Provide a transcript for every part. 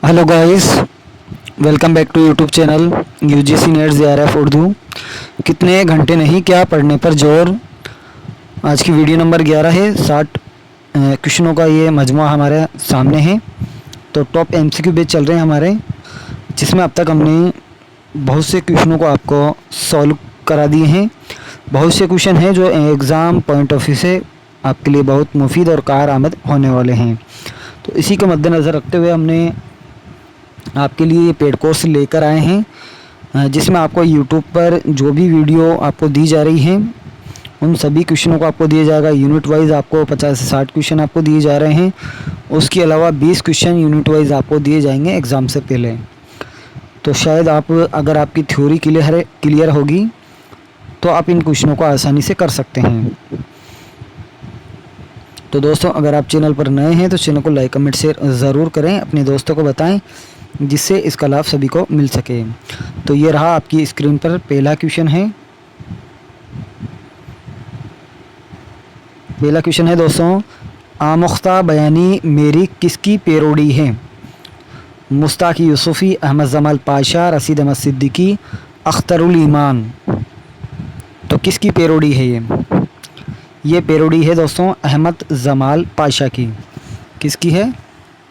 Hello guys, welcome back to YouTube channel UGC NET JRF Urdu. कितने घंटे नहीं क्या पढ़ने पर जोर। आज की वीडियो नंबर 11 है। 60 क्वेश्चनों का ये मजमूआ हमारे सामने है। तो टॉप एमसीक्यू बेस चल रहे हैं हमारे, जिसमें अब तक हमने बहुत से क्वेश्चनों को आपको सॉल्व करा दिए हैं। बहुत से क्वेश्चन हैं जो एग्ज़ाम पॉइंट ऑफ व्यू से आपके लिए बहुत मुफीद और कारआमद होने वाले हैं। तो इसी को मद्देनज़र रखते हुए हमने आपके लिए ये पेड कोर्स लेकर आए हैं, जिसमें आपको यूट्यूब पर जो भी वीडियो आपको दी जा रही है उन सभी क्वेश्चनों को आपको दिया जाएगा। यूनिट वाइज आपको 50 से 60 क्वेश्चन आपको दिए जा रहे हैं। उसके अलावा 20 क्वेश्चन यूनिट वाइज आपको दिए जाएंगे एग्ज़ाम से पहले। तो शायद अगर आपकी थ्योरी क्लियर होगी तो आप इन क्वेश्चनों को आसानी से कर सकते हैं। तो दोस्तों, अगर आप चैनल पर नए हैं तो चैनल को लाइक कमेंट शेयर ज़रूर करें, अपने दोस्तों को बताएं जिससे इसका लाभ सभी को मिल सके। तो ये रहा आपकी स्क्रीन पर पहला क्वेश्चन है। पहला क्वेश्चन है दोस्तों, आमुख्ता बयानी मेरी किसकी पैरोडी है? मुश्ताक यूसुफ़ी, अहमद जमाल पाशा, रशीद अहमद सिद्दीकी, अख्तरुल ईमान। तो किसकी पैरोडी है ये पैरोडी है दोस्तों अहमद जमाल पाशा की। किसकी है?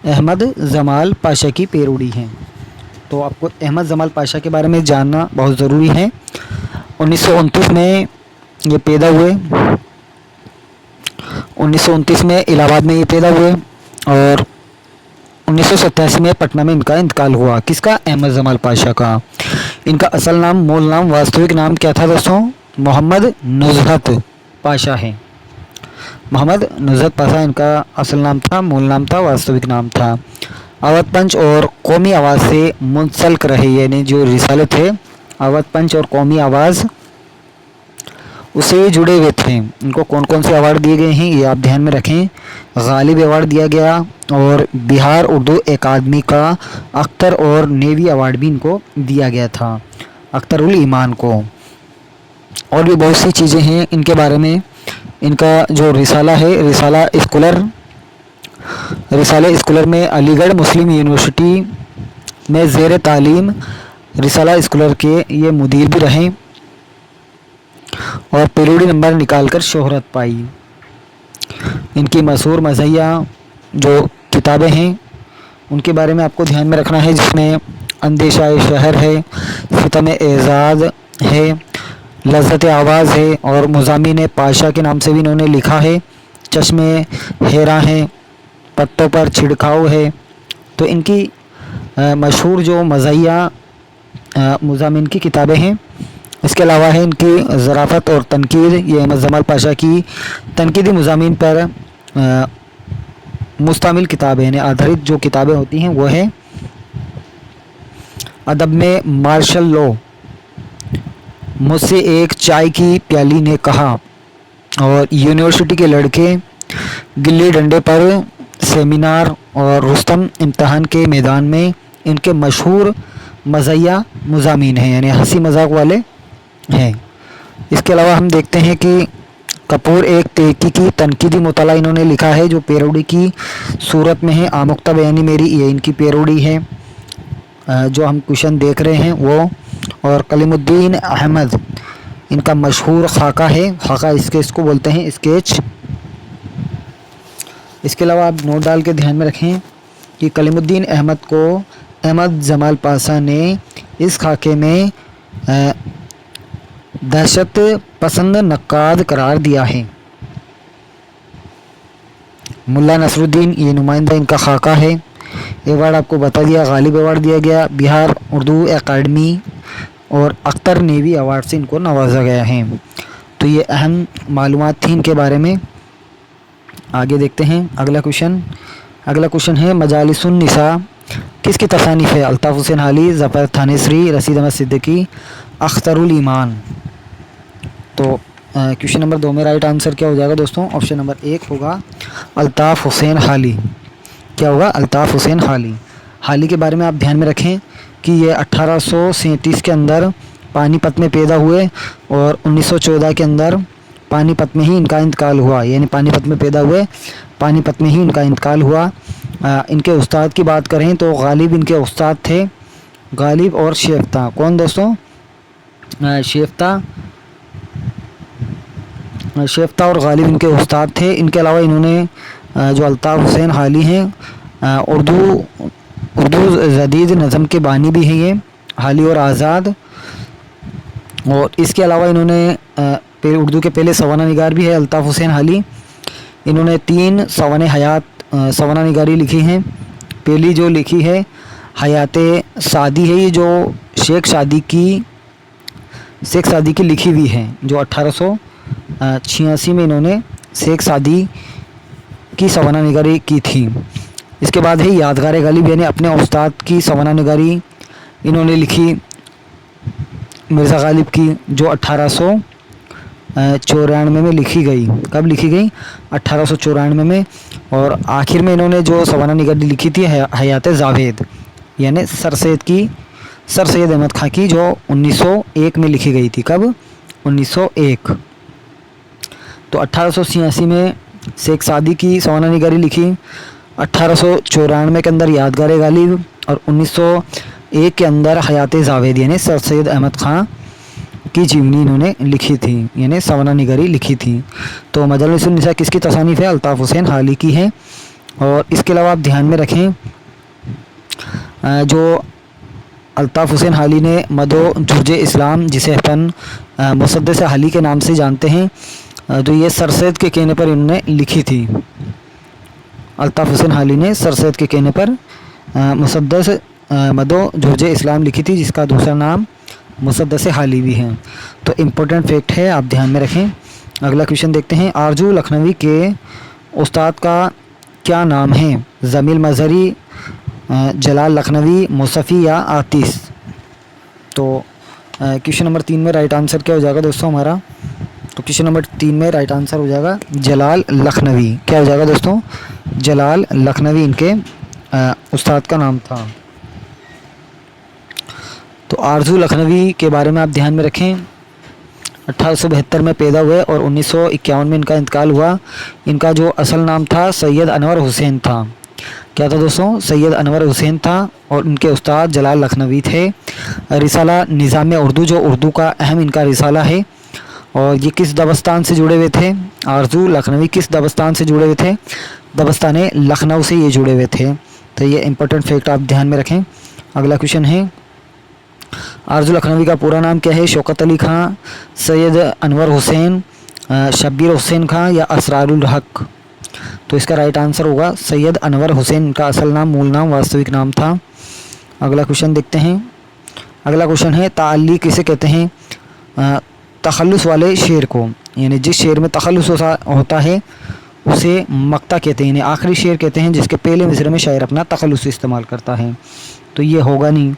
अहमद जमाल पाशा की पैरोडी है। तो आपको अहमद जमाल पाशा के बारे में जानना बहुत ज़रूरी है। 1929 में ये पैदा हुए। 1929 में इलाहाबाद में ये पैदा हुए और 1987 में पटना में इनका इंतकाल हुआ। किसका? अहमद जमाल पाशा का। इनका असल नाम, मूल नाम, वास्तविक नाम क्या था दोस्तों? मोहम्मद नुज़हत पाशा है। मोहम्मद नुज़हत पाशा इनका असल नाम था, मूल नाम था, वास्तविक नाम था। अवध पंच और कौमी आवाज़ से मुंसलिक रहे, यानी जो रिसाले थे अवध पंच और कौमी आवाज़ उससे जुड़े हुए थे। इनको कौन कौन से अवार्ड दिए गए हैं ये आप ध्यान में रखें। गालिब अवार्ड दिया गया और बिहार उर्दू अकादमी का अख्तर और नेवी अवार्ड भी इनको दिया गया था, अख्तरुल ईमान को। और भी बहुत सी चीज़ें हैं इनके बारे में। इनका जो रिसाला है, रिसाले स्कॉलर में अलीगढ़ मुस्लिम यूनिवर्सिटी में ज़ेर तालीम रिसाला स्कॉलर के ये मुदीर भी रहे और पैरोडी नंबर निकालकर शोहरत पाई। इनकी मशहूर मज़हिया जो किताबें हैं उनके बारे में आपको ध्यान में रखना है, जिसमें अंदेशा शहर है, सितम एजाज़ है, लज़्ज़त आवाज़ है और मुज़ामिन पाशा के नाम से भी इन्होंने लिखा है। चश्मे हेरा हैं, पत्तों पर छिड़काव है। तो इनकी मशहूर जो मज़हिया मुज़ामिन की किताबें हैं। इसके अलावा है इनकी ज़राफ़त और तनकीद, ये अहमद जमाल पाशा की तनकीदी मुज़ामिन पर मुश्तमिल किताबें यानी आधारित जो किताबें होती हैं वो है अदब में मार्शल लॉ, मुझसे एक चाय की प्याली ने कहा, और यूनिवर्सिटी के लड़के, गिल्ली डंडे पर सेमिनार और रुस्तम इम्तहान के मैदान में इनके मशहूर मज़हिया मुज़ामिन हैं, यानी हंसी मजाक वाले हैं। इसके अलावा हम देखते हैं कि कपूर एक तहकीकी तनकीदी मुताला इन्होंने लिखा है जो पैरोडी की सूरत में है। आमुख्ता बयानी मेरी, ये इनकी पैरोडी है जो हम क्वेश्चन देख रहे हैं वो। और कलीमुद्दीन अहमद इनका मशहूर खाका है, खाका स्केच को बोलते हैं, स्केच। इसके अलावा आप नोट डाल के ध्यान में रखें कि कलीमुद्दीन अहमद को अहमद जमाल पाशा ने इस खाके में दहशत पसंद नक्काद करार दिया है। मुल्ला नसरुद्दीन ये नुमाइंदा इनका खाका है। अवार्ड आपको बता दिया, गालिब अवार्ड दिया गया, बिहार उर्दू अकादमी और अख्तर नेवी अवार्ड से इनको नवाजा गया है। तो ये अहम मालूमात थी इनके बारे में। आगे देखते हैं अगला क्वेश्चन है मजालिसुन निसा किसकी तसानीफ़ है? अल्ताफ़ हुसैन हाली, ज़फ़र थानेसरी, रशीद अहमद सिद्दीकी, अख्तरुल ईमान। तो क्वेश्चन नंबर 2 में राइट आंसर क्या हो जाएगा दोस्तों? ऑप्शन नंबर 1 होगा अल्ताफ़ हुसैन हाली। क्या होगा? अल्ताफ़ हुसैन हाली। हाली के बारे में आप ध्यान में रखें कि ये 1837 के अंदर पानीपत में पैदा हुए और 1914 के अंदर पानीपत में ही इनका इंतकाल हुआ, यानी पानीपत में पैदा हुए, पानीपत में ही इनका इंतकाल हुआ। इनके उस्ताद की बात करें तो गालिब इनके उस्ताद थे, गालिब और शेफ्ता। कौन दोस्तों? शेफ्ता और गालिब इनके उस्ताद थे। इनके अलावा इन्होंने जो अल्ताफ़ हुसैन हाली हैं, उर्दू जदीद नज़म के बानी भी हैं ये, हाली और आज़ाद। और इसके अलावा इन्होंने उर्दू के पहले सवाना निगार भी है अल्ताफ़ हुसैन हाली। इन्होंने 3 सवाने हयात सवाना निगारी लिखी हैं। पहली जो लिखी है हयात सादी है, ये जो शेख सादी की लिखी हुई है, जो 1886 में इन्होंने शेख सादी की सवाना निगारी की थी। इसके बाद है यादगार गालिब, यानी अपने उस्ताद की सवाना निगारी इन्होंने लिखी मिर्ज़ा गालिब की, जो 1894 में लिखी गई। कब लिखी गई? 1894 में। और आखिर में इन्होंने जो सवाना निगारी लिखी थी हयात जावेद, यानी सर सैयद अहमद खां की, जो 1901 में लिखी गई थी। कब? 1901। तो 1886 में शेख सादी की सवाना निगारी लिखी, 1894 के अंदर यादगार गालिब, और 1901 के अंदर हयात जावेद यानी सर सैयद अहमद खां की जीवनी इन्होंने लिखी थी, यानी सवाना निगारी लिखी थी। तो मजालिसुन निसा किसकी तसानीफ़ है? अल्ताफ़ हुसैन हाली की है। और इसके अलावा आप ध्यान में रखें, जो अल्ताफ़ हुसैन हाली ने मदो जुर्जे इस्लाम, जिसे अपन मुसद्दस हाली के नाम से जानते हैं, तो ये सर सैयद के कहने पर इन्होंने लिखी थी। अल्ताफ़ हुसैन हाली ने सर सैयद के कहने पर मुसद्दस मदो जुर्जे इस्लाम लिखी थी, जिसका दूसरा नाम मुसद्दस हाली भी है। तो इम्पोर्टेंट फैक्ट है, आप ध्यान में रखें। अगला क्वेश्चन देखते हैं। आरजू लखनवी के उस्ताद का क्या नाम है? जमील मजहरी, जलाल लखनवी, मुसफ़ी या आतिश? तो क्वेश्चन नंबर 3 में राइट आंसर क्या हो जाएगा दोस्तों हमारा? तो क्वेश्चन नंबर 3 में राइट आंसर हो जाएगा जलाल लखनवी। क्या हो जाएगा दोस्तों? जलाल लखनवी इनके उस्ताद का नाम था। तो आरजू लखनवी के बारे में आप ध्यान में रखें, 1872 में पैदा हुए और 1951 में इनका इंतकाल हुआ। इनका जो असल नाम था सैयद अनवर हुसैन था। क्या था दोस्तों? सैयद अनवर हुसैन था। और इनके उस्ताद जलाल लखनवी थे। रिसाला निज़ाम उर्दू, जो उर्दू का अहम इनका रिसाला है। और ये किस दबस्तान से जुड़े हुए थे? आरजू लखनवी किस दबस्तान से जुड़े हुए थे? दबस्तान लखनऊ से ये जुड़े हुए थे। तो ये इंपॉर्टेंट फैक्ट आप ध्यान में रखें। अगला क्वेश्चन है, आरजू लखनवी का पूरा नाम क्या है? शौकत अली खां, सैयद अनवर हुसैन, शब्बीर हुसैन खां या असरारुल हक? तो इसका राइट आंसर होगा सैयद अनवर हुसैन, का असल नाम, मूल नाम, वास्तविक नाम था। अगला क्वेश्चन देखते हैं। अगला क्वेश्चन है, ताल्ली किसे कहते हैं? तखल्लुस वाले शेर को, यानी जिस शेर में तखल्लुस होता है उसे मक्ता कहते हैं, यानी आखिरी शेर कहते हैं, जिसके पहले मिसरे में शायर अपना तखल्लुस इस्तेमाल करता है। तो ये होगा नहीं।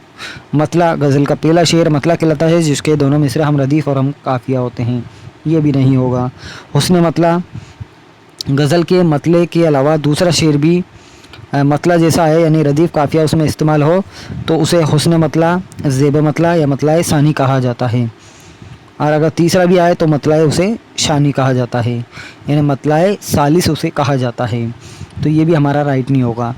मतला, गज़ल का पहला शेर मतला कहलाता है, जिसके दोनों मिसरे हम रदीफ़ और हम काफ़िया होते हैं। ये भी नहीं होगा। हुस्न मतला, गज़ल के मतले के अलावा दूसरा शेर भी मतला जैसा है, यानी रदीफ़ काफ़िया उसमें इस्तेमाल हो तो उसे हुस्न मतला, ज़ेब मतला या मतला सानी कहा जाता है। और अगर तीसरा भी आए तो मतला उसे शानी कहा जाता है, यानी मतला सालिस उसे कहा जाता है। तो ये भी हमारा राइट नहीं होगा।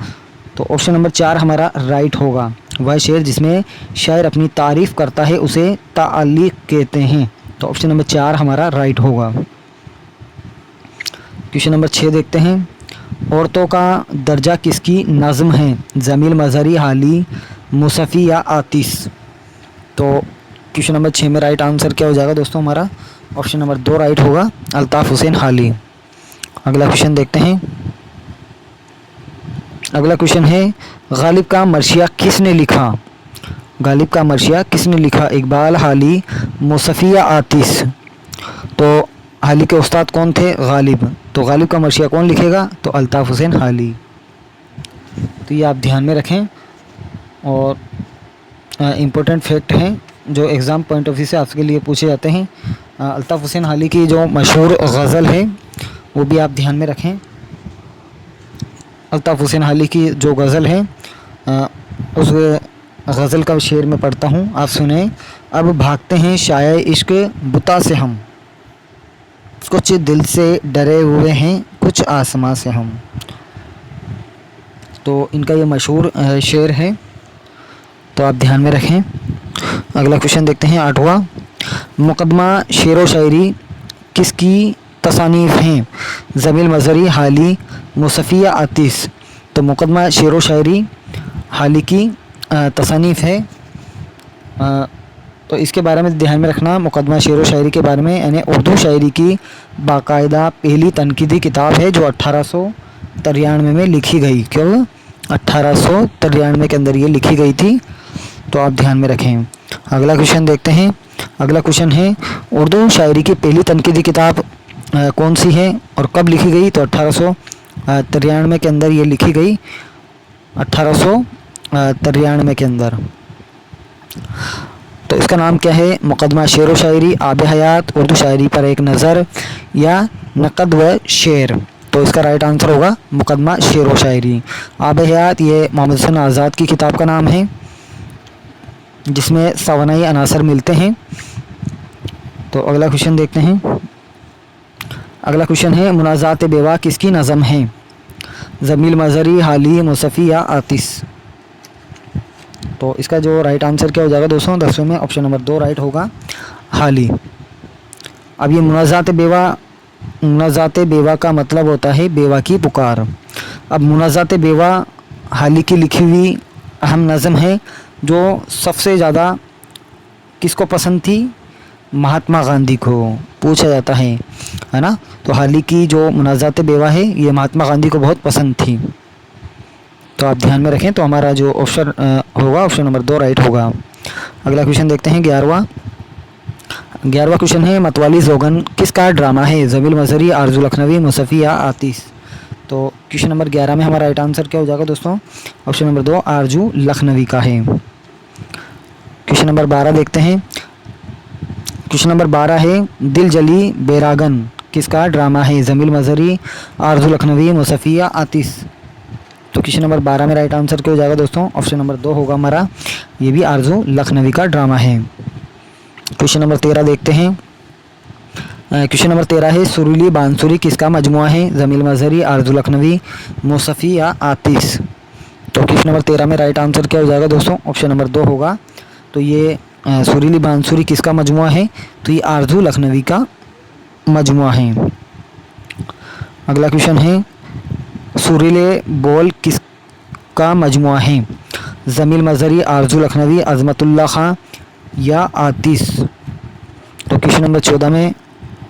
तो ऑप्शन नंबर 4 हमारा राइट होगा। वह शेर जिसमें शायर अपनी तारीफ़ करता है उसे ताल्लीक़ कहते हैं। तो ऑप्शन नंबर 4 हमारा राइट होगा। क्वेश्चन नंबर 6 देखते हैं। औरतों का दर्जा किसकी नज़्म है? जमील मजहरी, हाली, मुसफ़ी या आतिश? तो क्वेश्चन नंबर 6 में राइट आंसर क्या हो जाएगा दोस्तों हमारा? ऑप्शन नंबर 2 राइट होगा, अल्ताफ़ हुसैन हाली। अगला क्वेश्चन देखते हैं। अगला क्वेश्चन है, गालिब का मर्शिया किसने लिखा? गालिब का मर्शिया किसने लिखा? इकबाल, हाली, मुसफ़ी या आतिश? तो हाली के उस्ताद कौन थे? गालिब। तो गालिब का मर्शिया कौन लिखेगा? तो अल्ताफ़ हुसैन हाली। तो ये आप ध्यान में रखें। और इम्पोर्टेंट फैक्ट हैं जो एग्ज़ाम पॉइंट ऑफ व्यू से आपके लिए पूछे जाते हैं। अल्ताफ़ हुसैन हाली की जो मशहूर गज़ल है वो भी आप ध्यान में रखें। अल्ताफ़ हुसैन हाली की जो गज़ल है उस गज़ल का शेर मैं पढ़ता हूँ, आप सुने। अब भागते हैं शाये इश्क बुता से हम, कुछ दिल से डरे हुए हैं, कुछ आसमां से हम। तो इनका ये मशहूर शेर है, तो आप ध्यान में रखें। अगला क्वेश्चन देखते हैं 8वां। मुकदमा शेर व शायरी किसकी तसानीफ़ हैं? ज़मील मज़हरी, हाली, मुसफ़ी या आतिश? तो मुकदमा शेर व शायरी हाली की तसानीफ़ है। तो इसके बारे में ध्यान में रखना, मुकदमा शेर व शायरी के बारे में, यानी उर्दू शायरी की बाकायदा पहली तनकीदी किताब है जो 1893 में लिखी गई। क्यों? 1893 के अंदर ये लिखी गई थी, तो आप ध्यान में रखें। अगला क्वेश्चन देखते हैं। अगला क्वेश्चन है उर्दू शायरी की पहली तनकीदी किताब कौन सी है और कब लिखी गई? तो 1893 के अंदर ये लिखी गई, 1893 के अंदर। तो इसका नाम क्या है? मुकदमा शेर व शायरी, आब हयात, उर्दू शायरी पर एक नज़र या नक़द व शेर? तो इसका राइट आंसर होगा मुकदमा शेर व शायरी। आब हयात ये मोहम्मद हुसैन आज़ाद की किताब का नाम है, जिसमें सवानाई अनासर मिलते हैं। तो अगला क्वेश्चन देखते हैं। अगला क्वेश्चन है मुनाज़ात बेवा किसकी नज़म है? ज़मील मज़हरी, हाली, मुसफ़ी या आतिश? तो इसका जो राइट आंसर क्या हो जाएगा दोस्तों? 10वें में ऑप्शन नंबर 2 राइट होगा, हाली। अब ये मुनाज़ात बेवा का मतलब होता है बेवा की पुकार। अब मुनाज़ात बेवा हाली की लिखी हुई अहम नज़म है जो सबसे ज़्यादा किसको पसंद थी? महात्मा गांधी को पूछा जाता है ना। तो हाली की जो मुनाज़ात बेवा है ये महात्मा गांधी को बहुत पसंद थी, तो आप ध्यान में रखें। तो हमारा जो ऑप्शन होगा ऑप्शन नंबर 2 राइट होगा। अगला क्वेश्चन देखते हैं 11वां क्वेश्चन है मतवाली जोगन किसका ड्रामा है? ज़मील मज़हरी, आरजू लखनवी, मुसफ़ी या आतिश? तो क्वेश्चन नंबर 11 में हमारा राइट आंसर क्या हो जाएगा दोस्तों? ऑप्शन नंबर 2 आरजू लखनवी का है। क्वेश्चन नंबर 12 देखते हैं। क्वेश्चन नंबर 12 है दिल जली बेरागन किसका ड्रामा है? ज़मील मज़हरी, आरजू लखनवी, मुसफ़ी या आतिश? तो क्वेश्चन नंबर 12 में राइट आंसर क्या हो जाएगा दोस्तों? ऑप्शन नंबर 2 होगा हमारा, ये भी आरजू लखनवी का ड्रामा है। क्वेश्चन नंबर 13 देखते हैं। क्वेश्चन नंबर 13 है सुरीली बांसुरी किसका मजमुआ है? ज़मील मज़हरी, आरजू लखनवी, मुसफ़ी या आतिश? तो क्वेश्चन नंबर 13 में राइट आंसर क्या हो जाएगा दोस्तों? ऑप्शन नंबर 2 होगा। तो ये सुरीली बांसुरी किसका मजमुआ है? तो ये आरजू लखनवी का मजमुआ है। अगला क्वेश्चन है सुरीले बोल किसका मजमुआ है? ज़मील मज़हरी, आरजू लखनवी, अज़मतुल्लाह खां या आतिश? तो क्वेश्चन नंबर 14 में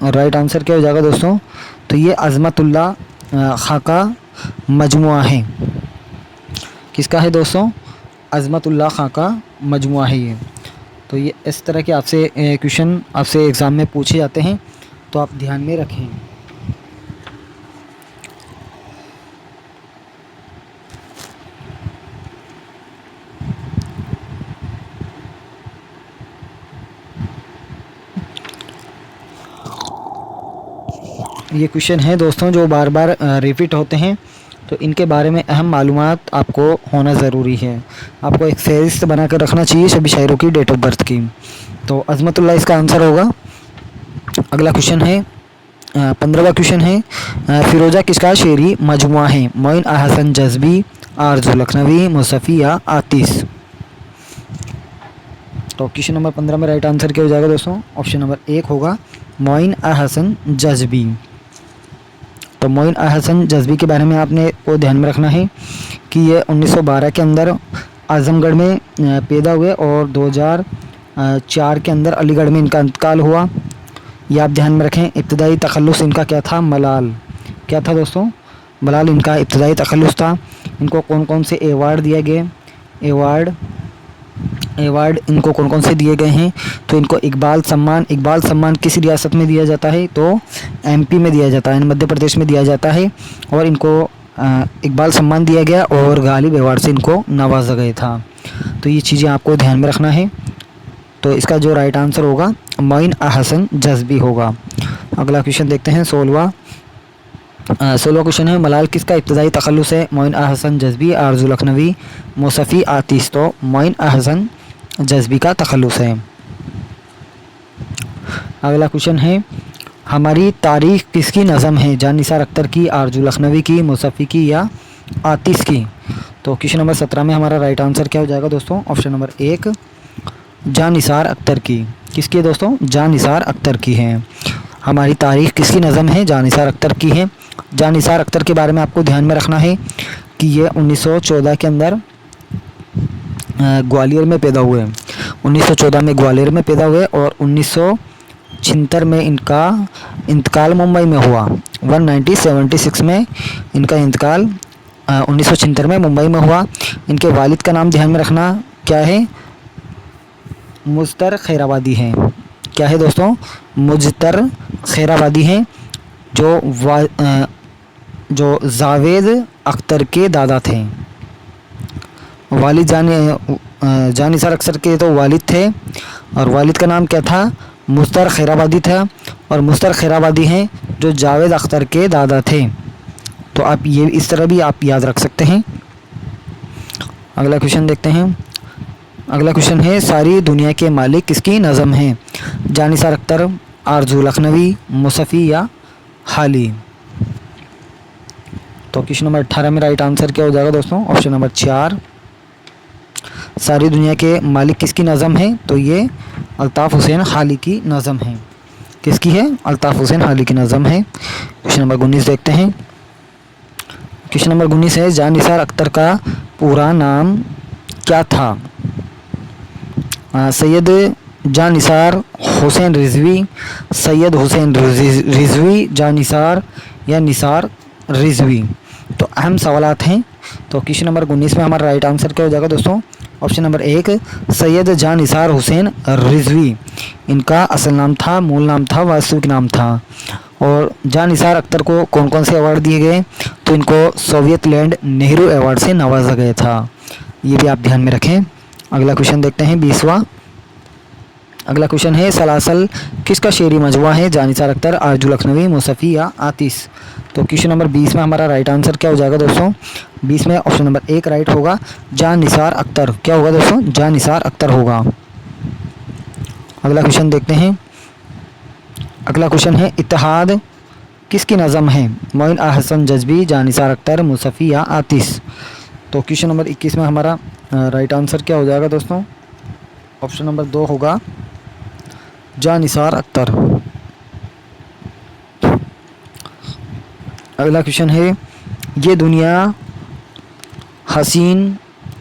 राइट आंसर क्या हो जाएगा दोस्तों? तो ये अज़मतुल्लाह खां का मजमुआ है। किसका है दोस्तों? अज़मतुल्लाह खां का मजमुआ है ये। तो ये इस तरह के आपसे क्वेश्चन आपसे एग्ज़ाम में पूछे जाते हैं, तो आप ध्यान में रखें। ये क्वेश्चन है दोस्तों जो बार बार रिपीट होते हैं, तो इनके बारे में अहम मालूमात आपको होना ज़रूरी है। आपको एक फहरिस्त बना कर रखना चाहिए सभी शायरों की डेट ऑफ बर्थ की। तो अज़मतुल्लाह इसका आंसर होगा। अगला क्वेश्चन है 15वां क्वेश्चन है फ़िरोज़ा किसका शेरी मजमुआ है? मोइन हसन जज़बी, आरजू लखनवी, मुसफ़ी या आतिश? तो क्वेश्चन नंबर 15 में राइट आंसर क्या हो जाएगा दोस्तों? ऑप्शन नंबर 1 होगा, मोइन हसन जज़बी। तो मोइन हसन जज़बी के बारे में आपने को ध्यान में रखना है कि ये 1912 के अंदर आज़मगढ़ में पैदा हुए और 2004 के अंदर अलीगढ़ में इनका इंतकाल हुआ। ये आप ध्यान में रखें। इब्तदाई तखल्लुस इनका क्या था? मलाल। क्या था दोस्तों? मलाल इनका इब्तदाई तखल्लुस था। इनको कौन कौन से एवार्ड दिए गए? एवार्ड इनको कौन कौन से दिए गए हैं? तो इनको इकबाल सम्मान किस रियासत में दिया जाता है? तो एमपी में दिया जाता है, मध्य प्रदेश में दिया जाता है। और इनको इकबाल सम्मान दिया गया और गालिब एवार्ड से इनको नवाजा गया था। तो ये चीज़ें आपको ध्यान में रखना है। तो इसका जो राइट आंसर होगा मोइन हसन जज़बी होगा। अगला क्वेश्चन देखते हैं 16वां क्वेश्चन है मलाल किसका इब्तदाई तखल्लुस है? मोइन हसन जज़बी, आरजू लखनवी, मुसफ़ी, आतिश? तो मोइन हसन जज़बी का तखल्लुस है। अगला क्वेश्चन है हमारी तारीख किसकी नज़म है? जान निसार अख्तर की, आरजू लखनवी की, मुसफ़ी की या आतिश की? तो क्वेश्चन नंबर 17 में हमारा राइट आंसर क्या हो जाएगा दोस्तों? ऑप्शन नंबर 1 जान निसार अख्तर की। किसकी है दोस्तों? जान निसार अख्तर की है। हमारी तारीख किसकी नज़म है? जान निसार अख्तर की है। जान निसार अख्तर के बारे में आपको ध्यान में रखना है कि ये 1914 के अंदर ग्वालियर में पैदा हुए। 1914 में ग्वालियर में पैदा हुए और 1976 में इनका इंतकाल मुंबई में हुआ। 1976 में इनका इंतकाल 1976 में मुंबई में हुआ। इनके वालिद का नाम ध्यान में रखना क्या है? मुज्तर खैराबादी हैं। क्या है दोस्तों? मुज्तर खैराबादी हैं, जो जावेद अख्तर के दादा थे। वालिद जान निसार अख्तर के तो वालिद थे और वालिद का नाम क्या था? मुज्तर खैराबादी था और मुज्तर खैराबादी हैं जो जावेद अख्तर के दादा थे। तो आप ये इस तरह भी आप याद रख सकते हैं। अगला क्वेश्चन देखते हैं। अगला क्वेश्चन है सारी दुनिया के मालिक किसकी नज़म है? जान निसार अख्तर, आरजू लखनवी, मुसफ़ी या हाली? तो क्वेश्चन नंबर 18 में राइट आंसर क्या हो जाएगा दोस्तों? ऑप्शन नंबर 4 सारी दुनिया के मालिक किसकी नज़म है? तो ये अल्ताफ़ हुसैन हाली की नज़म है। किसकी है? अल्ताफ़ हुसैन हाली की नज़म है। क्वेश्चन नंबर 19 देखते हैं। क्वेश्चन नंबर 19 है जान निसार अख्तर का पूरा नाम क्या था? सैयद जान निसार हुसैन रिजवी, सैयद हुसैन रिजवी, जान निसार या निसार रिजवी? तो अहम सवालात हैं। तो क्वेश्चन नंबर 19 में हमारा राइट आंसर क्या हो जाएगा दोस्तों? ऑप्शन नंबर 1 सैयद जान निसार हुसैन रिजवी इनका असल नाम था, मूल नाम था, वास्तविक नाम था। और जान निसार अख्तर को कौन कौन से अवार्ड दिए गए? तो इनको सोवियत लैंड नेहरू अवार्ड से नवाजा गया था। ये भी आप ध्यान में रखें। अगला क्वेश्चन देखते हैं 20वां। अगला क्वेश्चन है सलासल किसका शेरी मजमुआ है? जान निसार अख्तर, आरजू लखनवी, मुसफ़ी या आतिश? तो क्वेश्चन नंबर 20 में हमारा राइट आंसर क्या हो जाएगा दोस्तों? 20 में ऑप्शन नंबर 1 राइट होगा, जान निसार अख्तर। क्या होगा दोस्तों? जान निसार अख्तर होगा। अगला क्वेश्चन देखते हैं। अगला क्वेश्चन है इत्तेहाद किसकी नज़म है? मोइन हसन जज्बी, जान निसार अख्तर, मुसफ़ी या आतिश? तो क्वेश्चन नंबर 21 में हमारा राइट आंसर क्या हो जाएगा दोस्तों? ऑप्शन नंबर 2 होगा, जान निसार अख्तर। अगला क्वेश्चन है ये दुनिया हसीन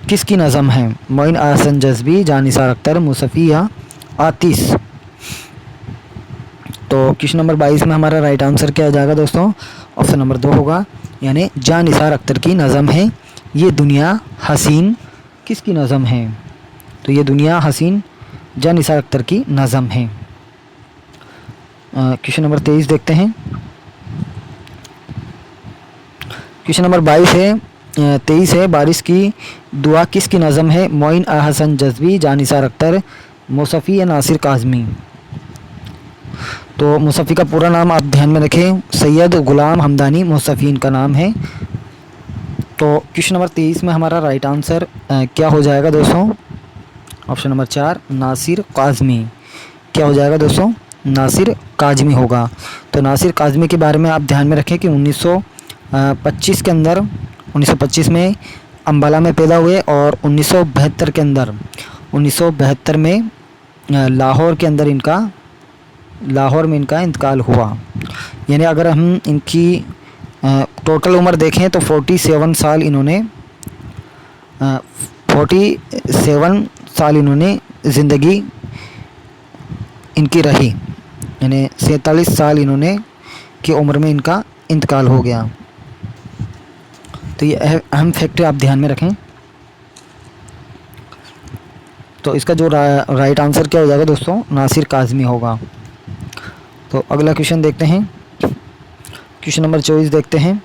किसकी नज़म है? मोइन हसन जज्बी, जान निसार अख्तर, मुसफ़ी या आतिश? तो क्वेश्चन नंबर 22 में हमारा राइट आंसर क्या आ जाएगा दोस्तों? ऑप्शन नंबर 2 होगा, यानी जान निसार अख्तर की नज़म है ये दुनिया हसीन किसकी नज़म है? तो ये दुनिया हसीन जान निसार अख्तर की नज़म है। क्वेश्चन नंबर 23 देखते हैं। क्वेश्चन नंबर 23 है बारिश की दुआ किसकी नज़म है? मोइन हसन जज्बी, जान निसार अख्तर, मुसफ़ी या नासिर काज़मी? तो मुसफ़ी का पूरा नाम आप ध्यान में रखें, सैयद ग़ुलाम हमदानी मुसफ़ी इनका नाम है। तो क्वेश्चन नंबर 23 में हमारा राइट आंसर क्या हो जाएगा दोस्तों? Option number 4 Nasir Kazmi. क्या हो जाएगा दोस्तों? नासिर काज़मी होगा। तो नासिर काज़मी के बारे में आप ध्यान में रखें कि 1925 के अंदर 1925 में अम्बाला में पैदा हुए और 1972 के अंदर 1972 में लाहौर में इनका इंतकाल हुआ। यानी अगर हम इनकी टोटल उम्र देखें तो 47 साल इन्होंने ज़िंदगी इनकी रही, यानी 47 साल इन्होंने की उम्र में इनका इंतकाल हो गया। तो ये अहम फैक्टर आप ध्यान में रखें। तो इसका जो राइट आंसर क्या हो जाएगा दोस्तों? नासिर काज़मी होगा। तो अगला क्वेश्चन देखते हैं। क्वेश्चन नंबर 24 देखते हैं।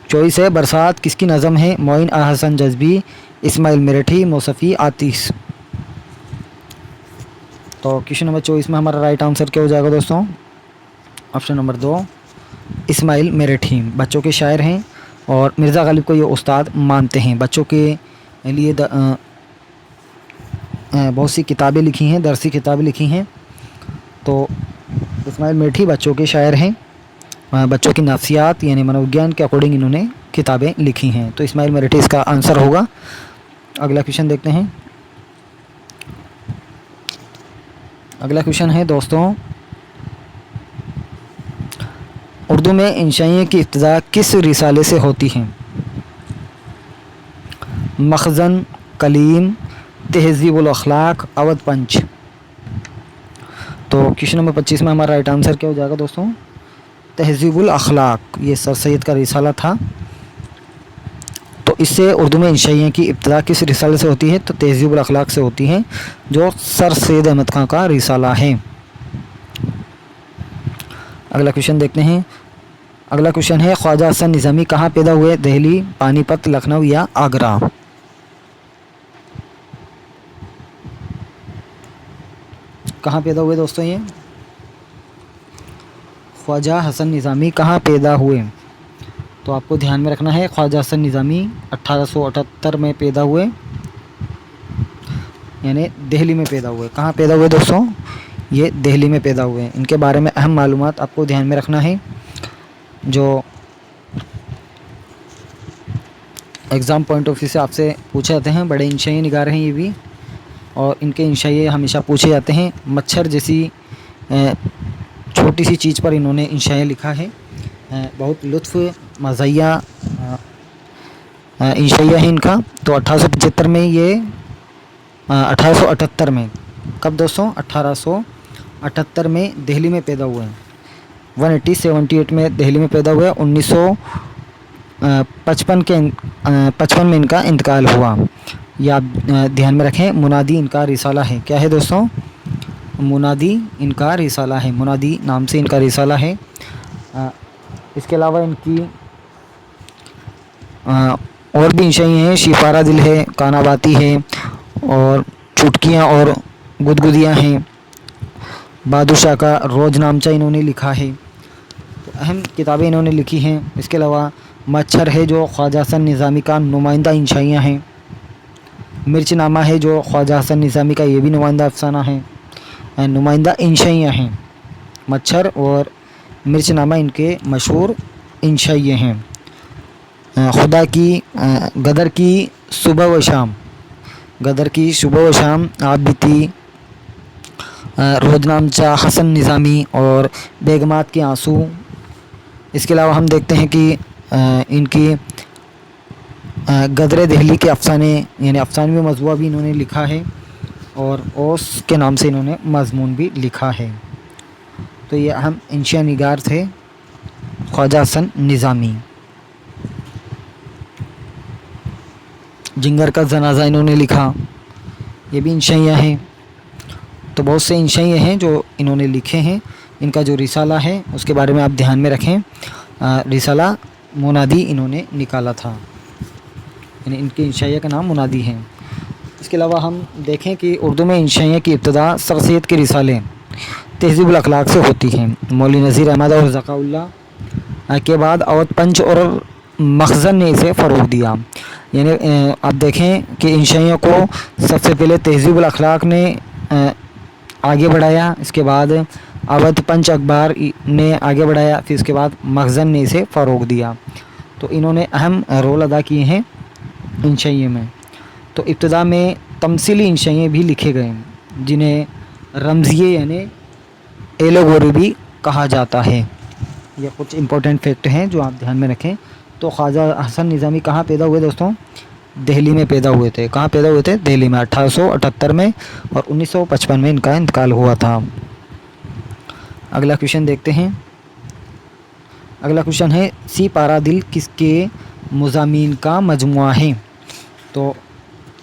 24 है बरसात किसकी नज़म है? मोइन हसन जज्बी, इस्माइल मेरठी, मुसफ़ी, आतिश? तो क्वेश्चन नंबर 24 में हमारा राइट आंसर क्या हो जाएगा दोस्तों? Option number 2 Ismail Meerathi. बच्चों के शायर हैं और मिर्ज़ा गालिब को ये उस्ताद मानते हैं। बच्चों के लिए बहुत सी किताबें लिखी हैं, दरसी किताबें लिखी हैं। तो इस्माइल मेठी बच्चों के शायर हैं, बच्चों की नफ्सियात यानी मनोविज्ञान के अकॉर्डिंग इन्होंने किताबें लिखी हैं। तो इस्माइल मेठी इसका आंसर होगा। अगला क्वेश्चन देखते हैं। अगला क्वेश्चन है दोस्तों, उर्दू में इंशाइय्या की इब्तिदा किस रिसाले से होती है? मखज़न, कलीम, तहज़ीबुल अखलाक, अवध पंच। तो क्वेश्चन नंबर 25 में हमारा राइट आंसर क्या हो जाएगा दोस्तों? तहज़ीबुल अखलाक। ये सर सैयद का रिसाला था। तो इससे उर्दू में इंशाइय्या की इब्तिदा किस रिसाले से होती है? तो तहज़ीबुल अखलाक से होती है, जो सर सैयद अहमद खां का रिसाला है। अगला क्वेश्चन देखते हैं। अगला क्वेश्चन है, ख्वाजा हसन निज़ामी कहाँ पैदा हुए? दिल्ली, पानीपत, लखनऊ या आगरा? कहाँ पैदा हुए दोस्तों? ये ख्वाजा हसन निज़ामी कहाँ पैदा हुए? तो आपको ध्यान में रखना है, ख्वाजा हसन निज़ामी 1878 में पैदा हुए, यानी दिल्ली में पैदा हुए। कहाँ पैदा हुए दोस्तों? ये दिल्ली में पैदा हुए। इनके बारे में अहम मालूमात आपको ध्यान में रखना है, जो एग्ज़ाम पॉइंट ऑफ व्यू से आपसे पूछे जाते हैं। बड़े इंशाइये निगार हैं ये भी, और इनके इंशाइये हमेशा पूछे जाते हैं। मच्छर जैसी छोटी सी चीज़ पर इन्होंने इंशाइया लिखा है। बहुत लुत्फ़ मज़ाहिया इंशाइया है इनका। तो 1875 में ये 1878 में, कब दोस्तों? 1878 में दिल्ली में पैदा हुए हैं। 1878 में दिल्ली में पैदा हुए। 1955 में इनका इंतकाल हुआ। या आप ध्यान में रखें, मुनादी इनका रिसाला है। क्या है दोस्तों? मुनादी इनका रिसाला है। मुनादी नाम से इनका रिसाला है। इसके अलावा इनकी और भी इंशाइयाँ हैं। शिफारा दिल है, कानाबाती है, और चुटकियाँ और गुदगुदियाँ हैं। बहादुर शाह का रोज़नामचा इन्होंने लिखा है। तो अहम किताबें इन्होंने लिखी हैं। इसके अलावा मच्छर है, जो ख्वाजा हसन निज़ामी का नुमाइंदा इंशाइयाँ हैं। मिर्चनामा है, जो ख्वाजा हसन निज़ामी का ये भी नुमाइंदा अफसाना है, नुमाइंदा इंशाइयाँ हैं। मच्छर और मिर्चनामा इनके मशहूर इंशाइये हैं। खुदा की गदर की सुबह व शाम, गदर की सुबह व शाम, आप बीती, रोज़नामचा हसन निज़ामी और बेगमात के आंसू। इसके अलावा हम देखते हैं कि इनकी गदर दिल्ली के अफ़साने यानी अफ़सानवी मज़मूआ भी इन्होंने लिखा है, और ओस के नाम से इन्होंने मज़मून भी लिखा है। तो ये अहम इंशिया निगार थे ख्वाजा हसन निज़ामी। जिंगर का जनाजा इन्होंने लिखा, ये भी इंशाइया हैं। तो बहुत से इंशाइये हैं जो इन्होंने लिखे हैं। इनका जो रिसाला है उसके बारे में आप ध्यान में रखें। रिसाला मुनादी इन्होंने निकाला था, यानी इनके इंशाइया का नाम मुनादी है। इसके अलावा हम देखें कि उर्दू में इंशाइया की इब्तिदा सर सैयद के रिसाले तहज़ीबुल अखलाक से होती है। मौलवी नज़ीर अहमद और ज़काउल्लाह के बाद अवध पंच और मखज़न ने इसे फ़रोग़ दिया। यानी आप देखें कि इंशाइयों को सबसे पहले तहज़ीबुल अखलाक ने आगे बढ़ाया, इसके बाद अवध पंच अखबार ने आगे बढ़ाया, फिर इसके बाद मखज़न ने इसे फ़रोग़ दिया। तो इन्होंने अहम रोल अदा किए हैं इंशाइये में। तो इब्तिदा में तमसीली इंशाइये भी लिखे गए, जिन्हें रमज़िये यानी एलोगोरी भी कहा जाता है। ये कुछ इंपॉर्टेंट फैक्ट हैं जो आप ध्यान में रखें। तो ख्वाजा हसन निज़ामी कहाँ पैदा हुए दोस्तों? दिल्ली में पैदा हुए थे। कहाँ पैदा हुए थे? दिल्ली में 1878 में, और 1955 में इनका इंतकाल हुआ था। अगला क्वेश्चन देखते हैं। अगला क्वेश्चन है, सी पारा दिल किसके मुज़ामीन का मजमुआ है? तो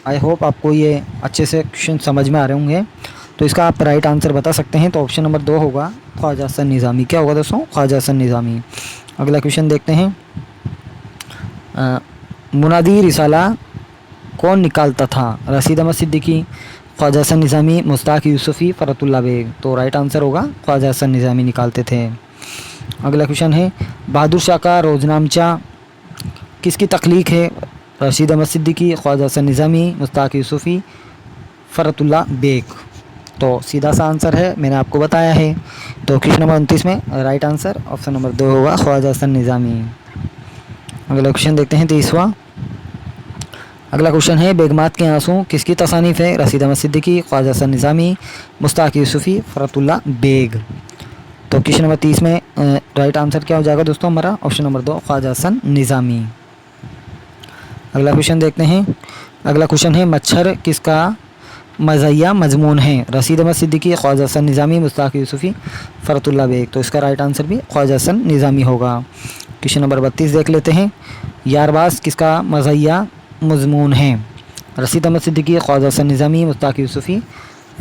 आई होप आपको ये अच्छे से क्वेश्चन समझ में आ रहे होंगे। तो इसका आप राइट आंसर बता सकते हैं। तो ऑप्शन नंबर 2 होगा ख्वाजा हसन निज़ामी। क्या होगा दोस्तों? ख्वाजा हसन निज़ामी। अगला क्वेश्चन देखते हैं। मुनादी रिसाला कौन निकालता था? रशीद अहमद सिद्दीकी, ख्वाजा हसन निज़ामी, मुश्ताक यूसुफ़ी, फ़रतुल्लाह बेग। तो राइट आंसर होगा ख्वाजा हसन निज़ामी निकालते थे। अगला क्वेश्चन है, बहादुर शाह का रोज़नामचा किसकी तख्लीक है? रशीद अहमद सिद्दीकी, ख्वाजा हसन निज़ामी, मुश्ताक यूसुफ़ी, फ़रतुल्लाह बेग। तो सीधा सा आंसर है, मैंने आपको बताया है। तो क्वेश्चन नंबर 29 में राइट आंसर ऑप्शन नंबर 2 होगा, ख्वाजा हसन निज़ामी। अगला क्वेश्चन देखते हैं 23वां। अगला क्वेश्चन है, बेगमात के आंसू किसकी तसानीफ़ है? रशीद अहमद सिद्दीकी, ख्वाजा हसन निज़ामी, मुश्ताक यूसुफ़ी, फ़रतुल्लाह बेग। तो क्वेश्चन नंबर 30 में राइट आंसर क्या हो जाएगा दोस्तों हमारा? ऑप्शन नंबर 2 ख्वाजा हसन निज़ामी। अगला क्वेश्चन देखते हैं। अगला क्वेश्चन है, मच्छर किसका मज़हिया मजमून है? रशीद अहमद सिद्दीकी, ख्वाजा हसन निज़ामी, मुश्ताक यूसुफ़ी, फ़रतुल्लाह बेग। तो इसका राइट आंसर भी ख्वाजा हसन निज़ामी होगा। क्वेश्चन नंबर 32 देख लेते हैं। यारबाज़ किसका मज़हिया मजमून है? रशीद अहमद सिद्दीकी, ख्वाजा हसन निज़ामी, मुश्ताक यूसुफ़ी,